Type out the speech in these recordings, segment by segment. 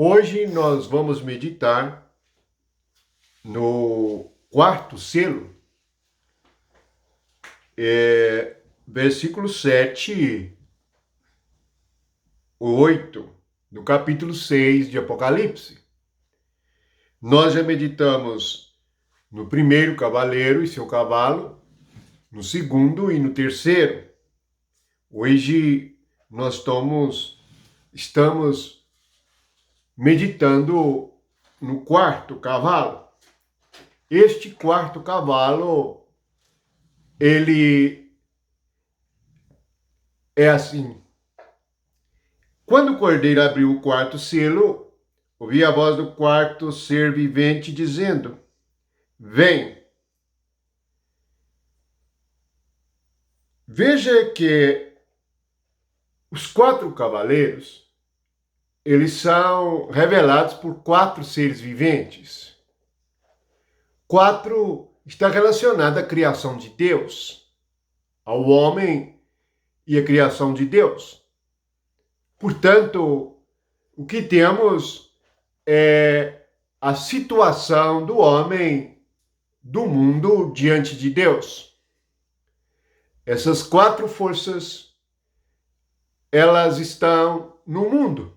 Hoje nós vamos meditar no quarto selo, versículo 7, 8, do capítulo 6 de Apocalipse. Nós já meditamos no primeiro cavaleiro e seu cavalo, no segundo e no terceiro. Hoje nós estamos meditando no quarto cavalo. Este quarto cavalo, ele é assim. Quando o cordeiro abriu o quarto selo, ouvi a voz do quarto ser vivente dizendo: Vem. Veja que os quatro cavaleiros, eles são revelados por quatro seres viventes. Quatro está relacionado à criação de Deus, ao homem e à criação de Deus. Portanto, o que temos é a situação do homem, do mundo diante de Deus. Essas quatro forças, elas estão no mundo,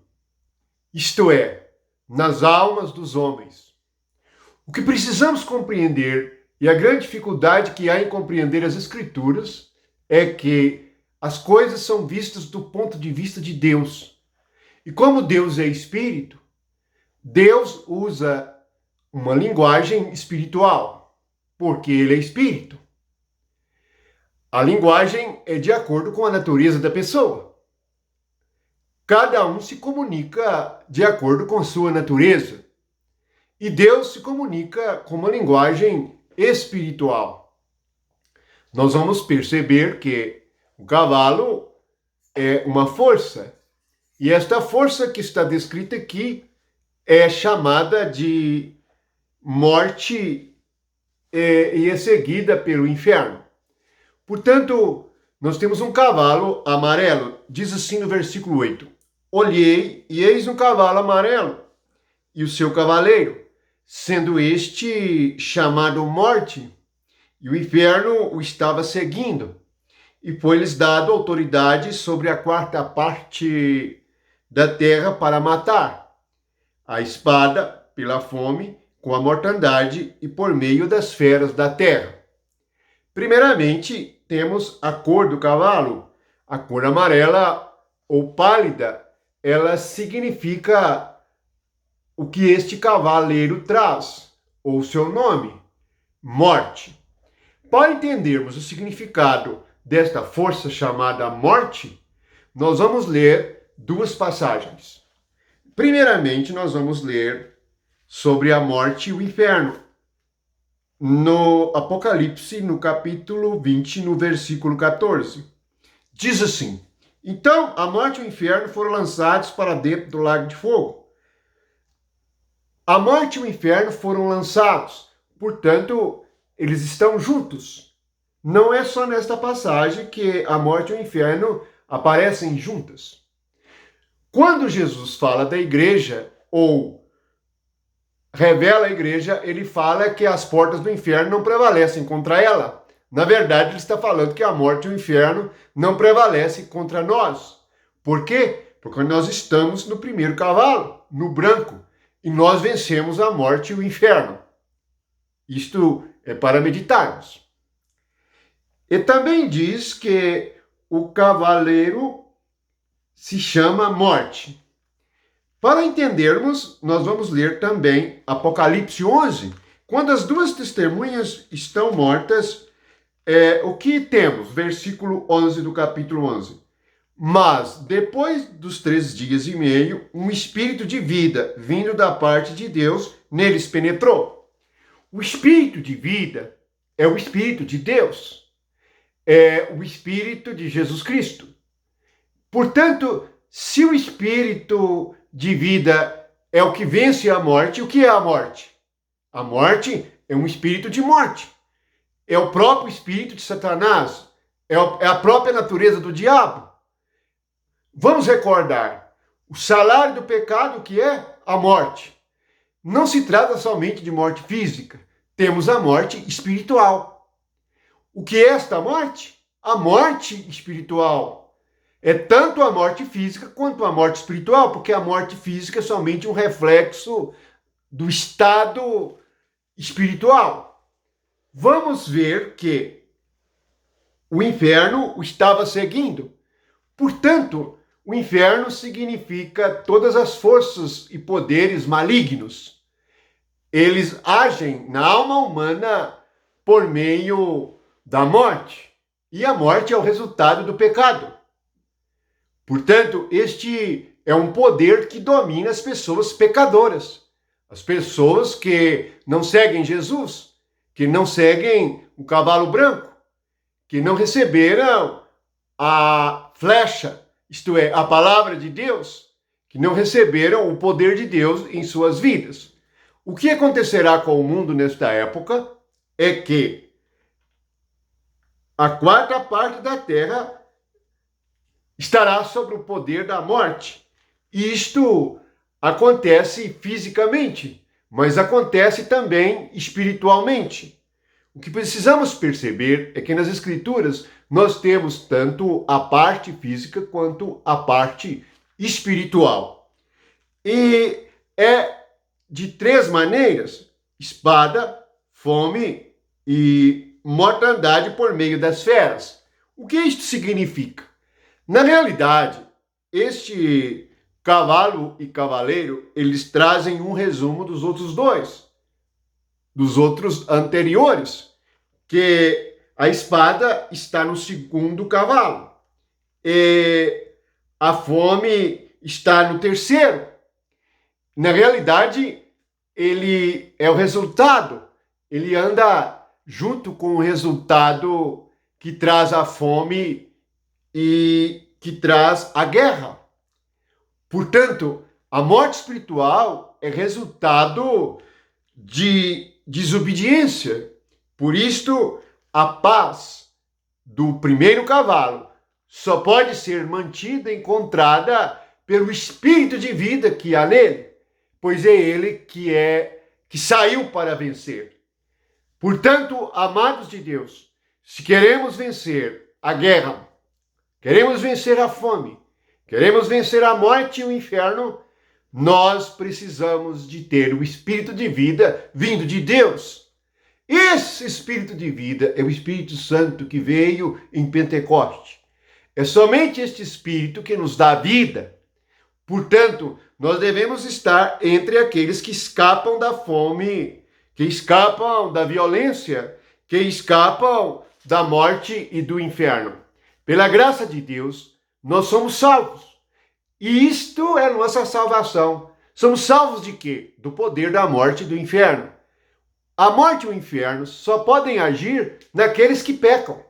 isto é, nas almas dos homens. O que precisamos compreender, e a grande dificuldade que há em compreender as Escrituras, é que as coisas são vistas do ponto de vista de Deus. E como Deus é espírito, Deus usa uma linguagem espiritual, porque ele é espírito. A linguagem é de acordo com a natureza da pessoa. Cada um se comunica de acordo com sua natureza. E Deus se comunica com uma linguagem espiritual. Nós vamos perceber que o cavalo é uma força. E esta força que está descrita aqui é chamada de morte e é seguida pelo inferno. Portanto, nós temos um cavalo amarelo. Diz assim no versículo 8: Olhei e eis um cavalo amarelo e o seu cavaleiro, sendo este chamado Morte, e o inferno o estava seguindo. E foi-lhes dado autoridade sobre a quarta parte da terra para matar, a espada, pela fome, com a mortandade e por meio das feras da terra. Primeiramente, temos a cor do cavalo. A cor amarela ou pálida, ela significa o que este cavaleiro traz, ou seu nome, morte. Para entendermos o significado desta força chamada morte, nós vamos ler duas passagens. Primeiramente, nós vamos ler sobre a morte e o inferno, no Apocalipse, no capítulo 20, no versículo 14. Diz assim: Então a morte e o inferno foram lançados para dentro do lago de fogo. A morte e o inferno foram lançados, portanto, eles estão juntos. Não é só nesta passagem que a morte e o inferno aparecem juntas. Quando Jesus fala da igreja, ou revela a igreja, ele fala que as portas do inferno não prevalecem contra ela. Na verdade, ele está falando que a morte e o inferno não prevalecem contra nós. Por quê? Porque nós estamos no primeiro cavalo, no branco, e nós vencemos a morte e o inferno. Isto é para meditarmos. E também diz que o cavaleiro se chama Morte. Para entendermos, nós vamos ler também Apocalipse 11. Quando as duas testemunhas estão mortas, o que temos? Versículo 11 do capítulo 11. Mas, depois dos 3 dias e meio, um espírito de vida, vindo da parte de Deus, neles penetrou. O espírito de vida é o espírito de Deus. É o espírito de Jesus Cristo. Portanto, se o espírito de vida é o que vence a morte, o que é a morte? A morte é um espírito de morte. É o próprio espírito de Satanás. É a própria natureza do diabo. Vamos recordar. O salário do pecado, que é a morte. Não se trata somente de morte física. Temos a morte espiritual. O que é esta morte? A morte espiritual. É tanto a morte física quanto a morte espiritual, porque a morte física é somente um reflexo do estado espiritual. Vamos ver que o inferno o estava seguindo. Portanto, o inferno significa todas as forças e poderes malignos. Eles agem na alma humana por meio da morte. E a morte é o resultado do pecado. Portanto, este é um poder que domina as pessoas pecadoras. As pessoas que não seguem Jesus, que não seguem o cavalo branco, que não receberam a flecha, isto é, a palavra de Deus, que não receberam o poder de Deus em suas vidas. O que acontecerá com o mundo nesta época é que a quarta parte da terra estará sob o poder da morte. Isto acontece fisicamente, mas acontece também espiritualmente. O que precisamos perceber é que nas Escrituras nós temos tanto a parte física quanto a parte espiritual. E é de três maneiras: espada, fome e mortandade por meio das feras. O que isto significa? Na realidade, este cavalo e cavaleiro, eles trazem um resumo dos outros dois, dos outros anteriores, que a espada está no segundo cavalo, e a fome está no terceiro. Na realidade, ele é o resultado, ele anda junto com o resultado que traz a fome e que traz a guerra. Portanto, a morte espiritual é resultado de desobediência. Por isto, a paz do primeiro cavalo só pode ser mantida, encontrada pelo espírito de vida que há nele, pois é ele que saiu para vencer. Portanto, amados de Deus, se queremos vencer a guerra, queremos vencer a fome, queremos vencer a morte e o inferno, nós precisamos de ter o espírito de vida vindo de Deus. Esse espírito de vida é o Espírito Santo que veio em Pentecoste. É somente este espírito que nos dá vida. Portanto, nós devemos estar entre aqueles que escapam da fome, que escapam da violência, que escapam da morte e do inferno. Pela graça de Deus, nós somos salvos. E isto é nossa salvação. Somos salvos de quê? Do poder da morte e do inferno. A morte e o inferno só podem agir naqueles que pecam.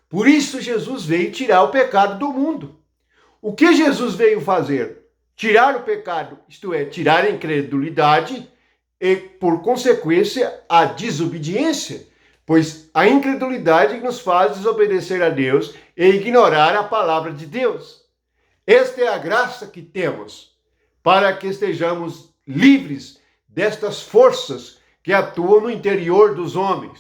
Por isso Jesus veio tirar o pecado do mundo. O que Jesus veio fazer? Tirar o pecado, isto é, tirar a incredulidade e, por consequência, a desobediência, pois a incredulidade nos faz desobedecer a Deus e ignorar a palavra de Deus. Esta é a graça que temos para que estejamos livres destas forças que atuam no interior dos homens.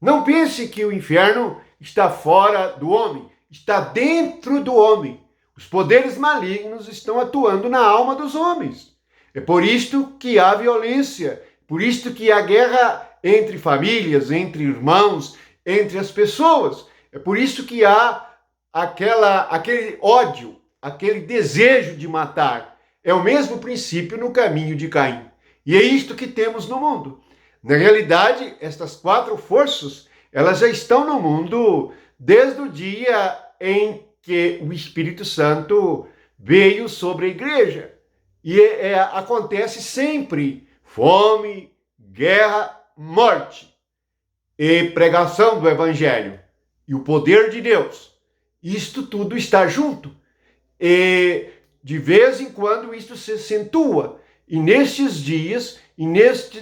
Não pense que o inferno está fora do homem, está dentro do homem. Os poderes malignos estão atuando na alma dos homens. É por isto que há violência, por isto que há guerra entre famílias, entre irmãos, entre as pessoas. É por isso que há aquele ódio, aquele desejo de matar. É o mesmo princípio no caminho de Caim. E é isto que temos no mundo. Na realidade, estas quatro forças, elas já estão no mundo desde o dia em que o Espírito Santo veio sobre a igreja. E acontece sempre fome, guerra, morte e pregação do Evangelho e o poder de Deus. Isto tudo está junto. E de vez em quando isto se acentua. E nestes dias, e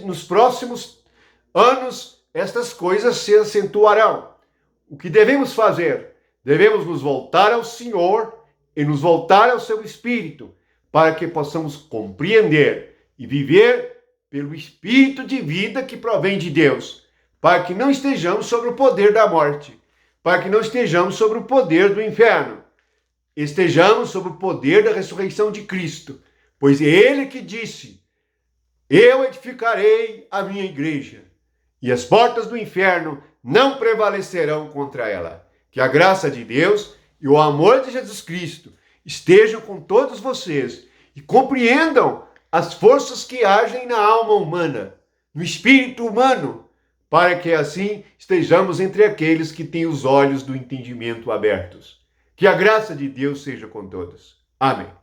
nos próximos anos, estas coisas se acentuarão. O que devemos fazer? Devemos nos voltar ao Senhor e nos voltar ao seu Espírito, para que possamos compreender e viver pelo Espírito de vida que provém de Deus, para que não estejamos sobre o poder da morte, para que não estejamos sobre o poder do inferno, estejamos sob o poder da ressurreição de Cristo, pois é Ele que disse: eu edificarei a minha igreja, e as portas do inferno não prevalecerão contra ela. Que a graça de Deus e o amor de Jesus Cristo estejam com todos vocês e compreendam as forças que agem na alma humana, no espírito humano, para que assim estejamos entre aqueles que têm os olhos do entendimento abertos. Que a graça de Deus seja com todos. Amém.